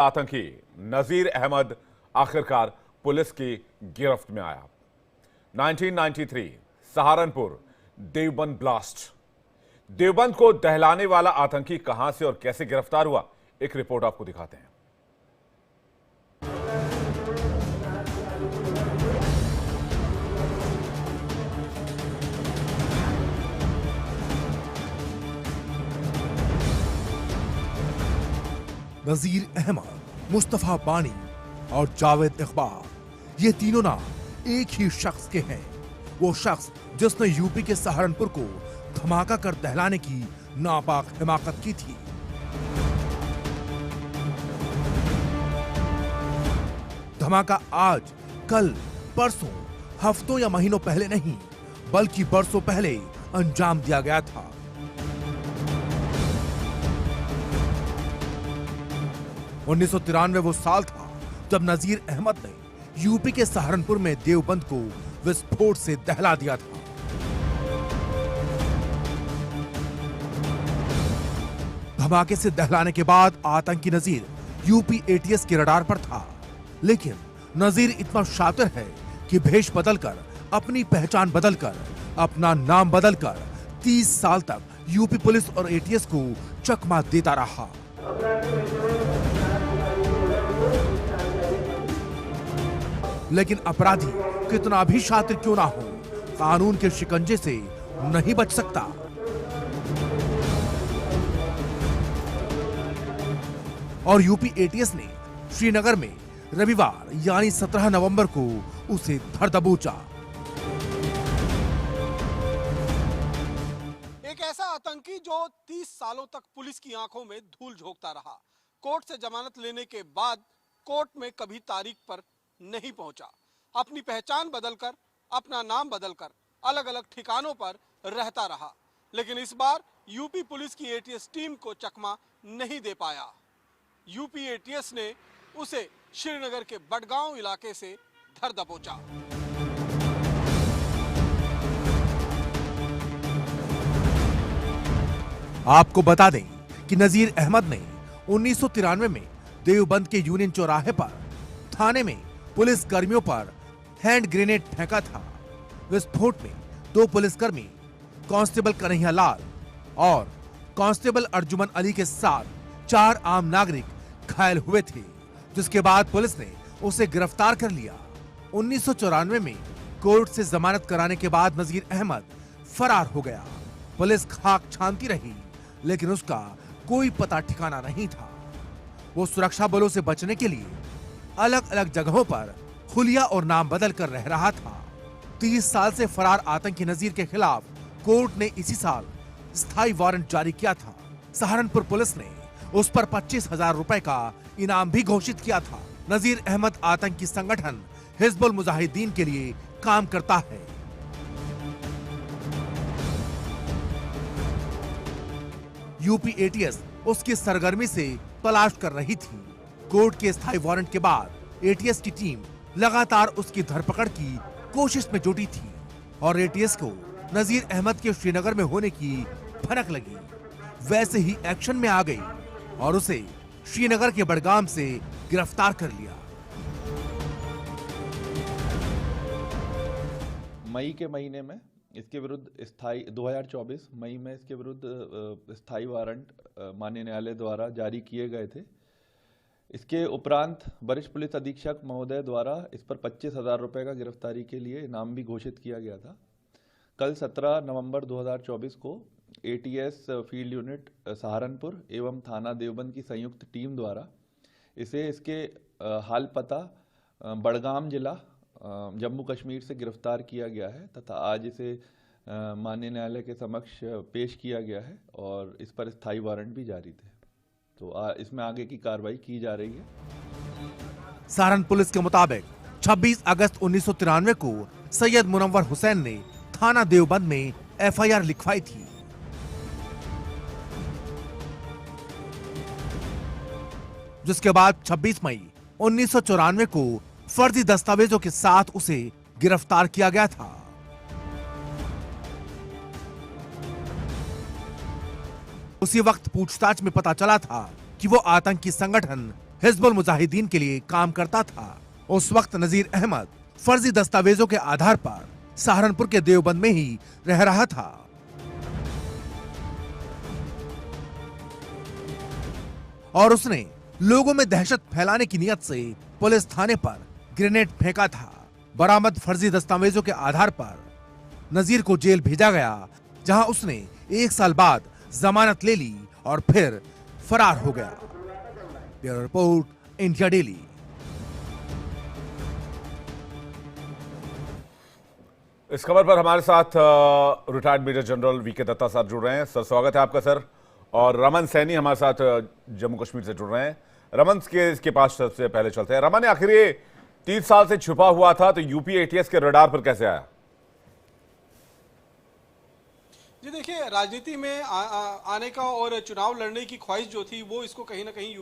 आतंकी नजीर अहमद आखिरकार पुलिस की गिरफ्त में आया। 1993 सहारनपुर देवबंद ब्लास्ट। देवबंद को दहलाने वाला आतंकी कहां से और कैसे गिरफ्तार हुआ, एक रिपोर्ट आपको दिखाते हैं। नजीर अहमद, मुस्तफा बानी और जावेद इकबाल, ये तीनों नाम एक ही शख्स के हैं। वो शख्स जिसने यूपी के सहारनपुर को धमाका कर दहलाने की नापाक हिमाकत की थी। धमाका आज, कल, परसों, हफ्तों या महीनों पहले नहीं, बल्कि बरसों पहले अंजाम दिया गया था। 1993 वो साल था जब नजीर अहमद ने यूपी के सहारनपुर में देवबंद को विस्फोट से दहला दिया था। धमाके से दहलाने के बाद आतंकी नजीर यूपी एटीएस के रडार पर था, लेकिन नजीर इतना शातिर है कि भेष बदलकर, अपनी पहचान बदलकर, अपना नाम बदलकर 30 साल तक यूपी पुलिस और एटीएस को चकमा देता रहा। लेकिन अपराधी कितना भी शातिर क्यों ना हो, कानून के शिकंजे से नहीं बच सकता। और यूपी एटीएस ने श्रीनगर में रविवार यानी 17 नवंबर को उसे धर दबोचा। एक ऐसा आतंकी जो 30 सालों तक पुलिस की आंखों में धूल झोंकता रहा, कोर्ट से जमानत लेने के बाद कोर्ट में कभी तारीख पर नहीं पहुंचा, अपनी पहचान बदलकर, अपना नाम बदलकर अलग अलग ठिकानों पर रहता रहा। लेकिन इस बार यूपी पुलिस की एटीएस टीम को चकमा नहीं दे पाया। यूपी एटीएस ने उसे श्रीनगर के बडगांव इलाके से धर दबोचा। आपको बता दें कि नजीर अहमद ने 1993 में देवबंद के यूनियन चौराहे पर थाने में पुलिस कर्मियों पर हैंड ग्रेनेड फेंका था। विस्फोट में 2 पुलिसकर्मी कांस्टेबल कन्हैया लाल और कांस्टेबल अर्जुमन अली के साथ 4 आम नागरिक घायल हुए थे, जिसके बाद पुलिस ने उसे गिरफ्तार कर लिया। 1994 में कोर्ट से जमानत कराने के बाद नजीर अहमद फरार हो गया। पुलिस खाक छानती रही, लेकिन उसका कोई पता ठिकाना नहीं था। वो सुरक्षा बलों से बचने के लिए अलग अलग जगहों पर खुलिया और नाम बदल कर रह रहा था। 30 साल से फरार आतंकी नजीर के खिलाफ कोर्ट ने इसी साल स्थायी वारंट जारी किया था। सहारनपुर पुलिस ने उस पर 25,000 रुपए का इनाम भी घोषित किया था। नजीर अहमद आतंकी संगठन हिजबुल मुजाहिदीन के लिए काम करता है। यूपी एटीएस उसकी सरगर्मी से तलाश कर रही थी। कोर्ट के स्थायी वारंट के बाद एटीएस की टीम लगातार उसकी धरपकड़ की कोशिश में जुटी थी और एटीएस को नजीर अहमद के श्रीनगर में होने की भनक लगी। वैसे ही एक्शन में आ गई और उसे श्रीनगर के बडगाम से गिरफ्तार कर लिया। मई के महीने में इसके विरुद्ध स्थायी 2024 मई में इसके विरुद्ध स्थायी वारंट माननीय न्यायालय द्वारा जारी किए गए थे। इसके उपरांत वरिष्ठ पुलिस अधीक्षक महोदय द्वारा इस पर 25,000 रुपए का गिरफ्तारी के लिए इनाम भी घोषित किया गया था। कल 17 नवंबर 2024 को एटीएस फील्ड यूनिट सहारनपुर एवं थाना देवबंद की संयुक्त टीम द्वारा इसे इसके हाल पता बडगाम जिला जम्मू कश्मीर से गिरफ्तार किया गया है तथा आज इसे माननीय न्यायालय के समक्ष पेश किया गया है और इस पर स्थायी वारंट भी जारी थे। तो इसमें आगे की कार्रवाई की जा रही है। सहारनपुर पुलिस के मुताबिक 26 अगस्त 1993 को सैयद मुनव्वर हुसैन ने थाना देवबंद में एफआईआर लिखवाई थी। जिसके बाद 26 मई 1994 को फर्जी दस्तावेजों के साथ उसे गिरफ्तार किया गया था। उसी वक्त पूछताछ में पता चला था कि वो आतंकी संगठन हिजबुल मुजाहिदीन के लिए काम करता था। उस वक्त नजीर अहमद फर्जी दस्तावेजों के आधार पर सहारनपुर के देवबंद में ही रह रहा था। और उसने लोगों में दहशत फैलाने की नियत से पुलिस थाने पर ग्रेनेड फेंका था। बरामद फर्जी दस्तावेजों के आधार पर नजीर को जेल भेजा गया, जहां उसने 1 साल बाद जमानत ले ली और फिर फरार हो गया। Bureau report, India Daily. इस खबर पर हमारे साथ retired major general VK Datta sir जुड़ रहे हैं। सर, स्वागत है आपका सर। और रमन सैनी हमारे साथ जम्मू कश्मीर से जुड़ रहे हैं। रमन के पास सबसे पहले चलते हैं। रमन, आखिर ये 30 साल से छुपा हुआ था तो यूपी एटीएस के रडार पर कैसे आया? जी देखिए, राजनीति में आने का और चुनाव लड़ने की ख्वाहिश जो थी वो इसको कहीं ना कहीं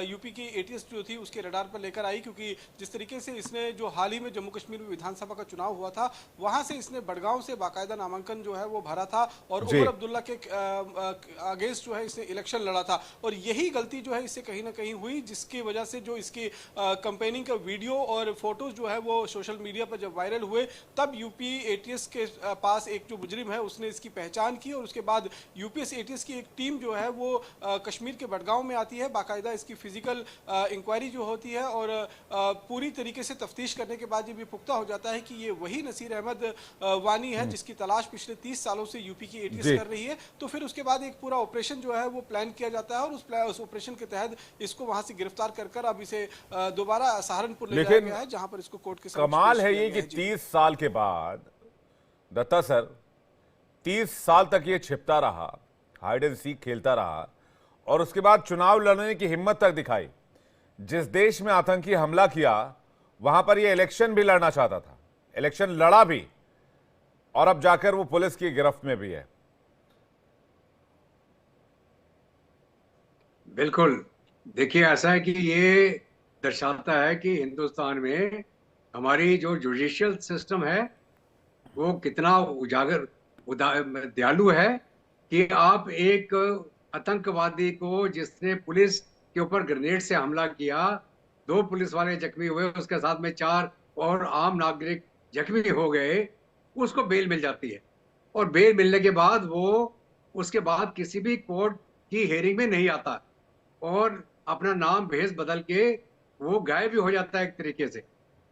यूपी की एटीएस जो थी उसके रडार पर लेकर आई, क्योंकि जिस तरीके से इसने जो हाल ही में जम्मू कश्मीर में विधानसभा का चुनाव हुआ था वहां से इसने बड़गांव से बाकायदा नामांकन जो है वो भरा था और उमर अब्दुल्ला के अगेंस्ट जो है इसने इलेक्शन लड़ा था। और यही गलती जो है इससे कहीं ना कहीं हुई, जिसकी वजह से जो इसकी कंपेनिंग का वीडियो और फोटोज जो है वो सोशल मीडिया पर जब वायरल हुए, तब यूपी एटीएस के पास एक जो मुजरिम है उसने इसकी पहचान की और उसके बाद यूपीएस एटीएस की एक टीम जो है वो कश्मीर के बड़गांव में आती है। बाकायदा इसकी फिजिकल इंक्वायरी जो होती है और पूरी तरीके से तफ्तीश करने के बाद ये भी पुख्ता हो जाता है कि ये वही नसीर अहमद वानी है जिसकी तलाश पिछले 30 सालों से यूपी की एटीएस कर रही है। तो फिर उसके बाद एक पूरा ऑपरेशन जो है वो प्लान किया जाता है और उस ऑपरेशन के तहत इसको वहां से गिरफ्तार कर अब इसे दोबारा सहारनपुर ले जाया गया है, जहां पर इसको कोर्ट के सामने कमाल है ये कि 30 साल के बाद दत्ता सर 30 साल तक ये छिपता रहा, हाइड एंड सीक खेलता रहा और उसके बाद चुनाव लड़ने की हिम्मत तक दिखाई। जिस देश में आतंकी हमला किया वहां पर ये इलेक्शन भी लड़ना चाहता था, इलेक्शन लड़ा भी और अब जाकर वो पुलिस की गिरफ्त में भी है। बिल्कुल, देखिए ऐसा है कि ये दर्शाता है कि हिंदुस्तान में हमारी जो जुडिशियल सिस्टम है वो कितना दयालु है कि आप एक आतंकवादी को जिसने पुलिस के ऊपर ग्रेनेड से हमला किया, 2 पुलिस वाले जख्मी हुए, उसके साथ में 4 और आम नागरिक जख्मी हो गए, उसको बेल मिल जाती है और बेल मिलने के बाद वो उसके बाद किसी भी कोर्ट की हेयरिंग में नहीं आता और अपना नाम भेस बदल के वो गायब भी हो जाता है एक तरीके से।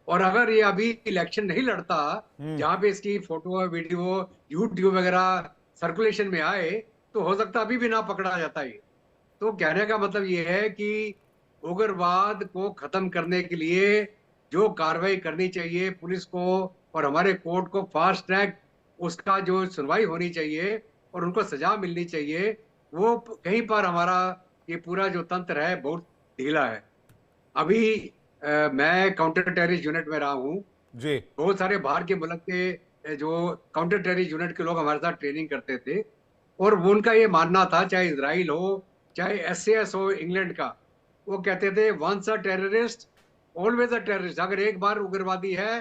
और अगर ये अभी इलेक्शन नहीं लड़ता, जहां पे इसकी फोटो वीडियो यूट्यूब वगैरह सर्कुलेशन में आए, तो हो सकता अभी भी ना पकड़ा जाता ये। तो कहने का मतलब ये है कि उग्रवाद को खत्म करने के लिए जो कार्रवाई करनी चाहिए पुलिस को और हमारे कोर्ट को, फास्ट ट्रैक उसका जो सुनवाई होनी चाहिए और उनको सजा मिलनी चाहिए, वो कहीं पर हमारा ये पूरा जो तंत्र है बहुत ढीला है। अभी मैं काउंटर टेररिस्ट यूनिट में रहा हूँ जी। बहुत सारे बाहर के मुल्क के जो काउंटर टेररिस्ट यूनिट के लोग हमारे साथ ट्रेनिंग करते थे और वो उनका ये मानना था, चाहे इजराइल हो चाहे SAS हो इंग्लैंड का, वो कहते थे once a terrorist always a terrorist. अगर एक बार उग्रवादी है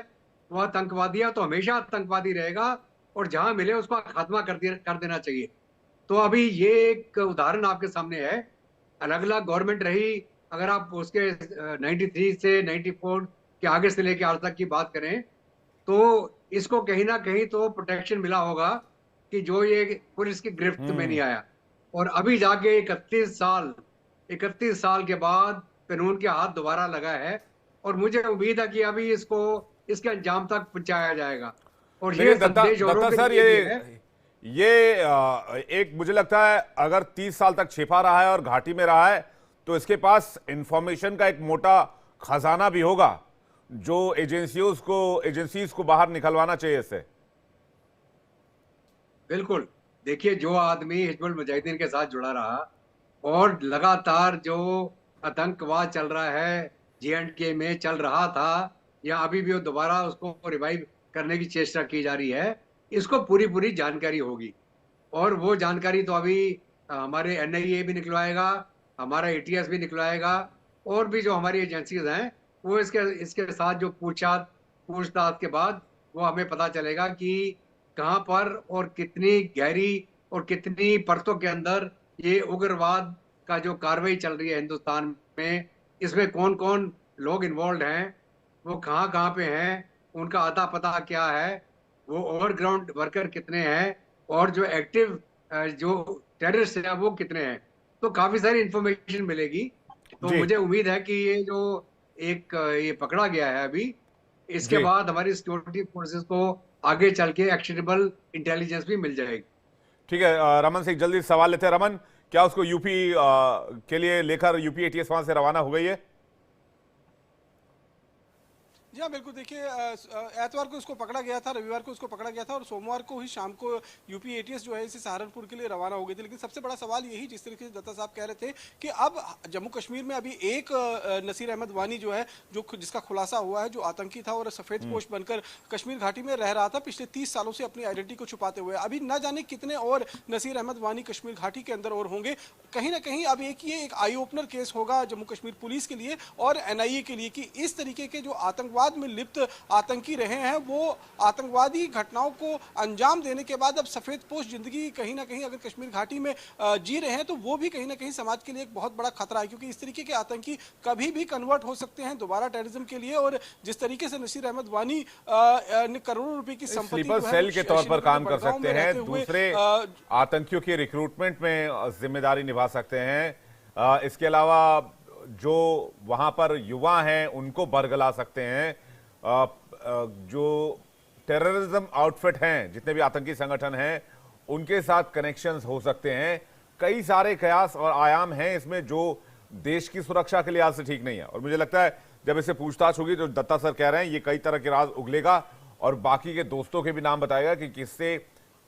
वो आतंकवादी है तो हमेशा आतंकवादी रहेगा और जहां मिले उसका खात्मा कर देना चाहिए। तो अभी ये एक उदाहरण आपके सामने है। अलग अलग गवर्नमेंट रही, अगर आप उसके 93 से 94 के आगे से लेके आज तक की बात करें तो इसको कहीं ना कहीं तो प्रोटेक्शन मिला होगा कि जो ये पुलिस की गिरफ्त में नहीं आया। और अभी जाके 31 साल के बाद कानून के हाथ दोबारा लगा है और मुझे उम्मीद है कि अभी इसको इसके अंजाम तक पहुंचाया जाएगा। और ये संदेश औरों के लिए है। ये एक मुझे लगता है अगर 30 साल तक छिपा रहा है और घाटी में रहा है तो इसके पास इंफॉर्मेशन का एक मोटा खजाना भी होगा जो एजेंसीज को बाहर निकलवाना चाहिए इससे। बिल्कुल, देखिए जो आदमी हिजबुल मुजाहिदीन के साथ जुड़ा रहा और लगातार जो आतंकवाद चल रहा है J&K में चल रहा था या अभी भी वो दोबारा उसको रिवाइव करने की चेष्टा की जा रही है, इसको पूरी जानकारी होगी। और वो जानकारी तो अभी हमारे NIA भी निकलवाएगा, हमारा ATS भी निकलवाएगा और भी जो हमारी एजेंसीज हैं वो इसके साथ जो पूछताछ के बाद वो हमें पता चलेगा कि कहां पर और कितनी गहरी और कितनी परतों के अंदर ये उग्रवाद का जो कार्रवाई चल रही है हिंदुस्तान में, इसमें कौन कौन लोग इन्वॉल्व हैं, वो कहाँ कहाँ पे हैं, उनका अता पता क्या है, वो ओवरग्राउंड वर्कर कितने हैं, और जो एक्टिव जो टेररिस्ट है वो कितने हैं। तो काफी सारी इंफॉर्मेशन मिलेगी। तो जी। मुझे उम्मीद है कि ये जो एक ये पकड़ा गया है अभी, इसके जी बाद हमारी सिक्योरिटी फोर्सेस को आगे चल के एक्शनेबल इंटेलिजेंस भी मिल जाएगी। ठीक है, रमन से एक जल्दी सवाल लेते हैं। रमन, क्या उसको यूपी के लिए लेकर यूपी एटीएस वहां से रवाना हो गई है? जी हाँ, बिल्कुल। देखिए, एतवार को उसको पकड़ा गया था, रविवार को उसको पकड़ा गया था और सोमवार को ही शाम को यूपी एटीएस जो है इसे सहारनपुर के लिए रवाना हो गई थी। लेकिन सबसे बड़ा सवाल यही, जिस तरीके से दत्ता साहब कह रहे थे कि अब जम्मू कश्मीर में अभी एक नसीर अहमद वानी जो है, जिसका खुलासा हुआ है, जो आतंकी था और सफेद पोश बनकर कश्मीर घाटी में रह रहा था पिछले 30 सालों से अपनी आइडेंटिटी को छुपाते हुए। अभी न जाने कितने और नसीर अहमद वानी कश्मीर घाटी के अंदर और होंगे। कहीं ना कहीं अब ये एक आई ओपनर केस होगा जम्मू कश्मीर पुलिस के लिए और एनआईए के लिए कि इस तरीके के जो आतंकवाद में लिप्त आतंकी रहे हैं, वो आतंकवादी घटनाओं को अंजाम देने के बाद अब सफेद पोश जिंदगी कहीं ना कहीं अगर कश्मीर घाटी में जी रहे हैं, तो वो भी कहीं ना कहीं समाज के लिए एक बहुत बड़ा खतरा है। क्योंकि इस तरीके के आतंकी कभी भी कन्वर्ट हो सकते हैं दोबारा टेररिज्म के लिए। और जिस तरीके से नसीर अहमद वानी ने करोड़ों रुपए की संपत्ति स्लीपर जो है, सेल के तौर पर काम कर बड़गांव में सकते हैं, रहते हुए, दूसरे आतंकियों के रिक्रूटमेंट में जिम्मेदारी निभा सकते हैं। इसके अलावा जो वहां पर युवा हैं उनको बरगला सकते हैं। जो टेररिज्म आउटफिट हैं, जितने भी आतंकी संगठन हैं, उनके साथ कनेक्शंस हो सकते हैं। कई सारे कयास और आयाम हैं इसमें जो देश की सुरक्षा के लिहाज से ठीक नहीं है। और मुझे लगता है जब इससे पूछताछ होगी, जो दत्ता सर कह रहे हैं, ये कई तरह के राज उगलेगा और बाकी के दोस्तों के भी नाम बताएगा कि किससे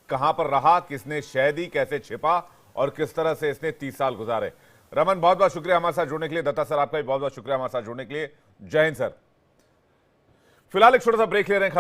कहां पर रहा, किसने शह दी, कैसे छिपा और किस तरह से इसने 30 साल गुजारे। रमन, बहुत बहुत शुक्रिया हमारे साथ जुड़ने के लिए। दत्ता सर, आपका भी बहुत बहुत शुक्रिया हमारे साथ जुड़ने के लिए। जय हिंद सर। फिलहाल एक छोटा सा ब्रेक ले रहे हैं।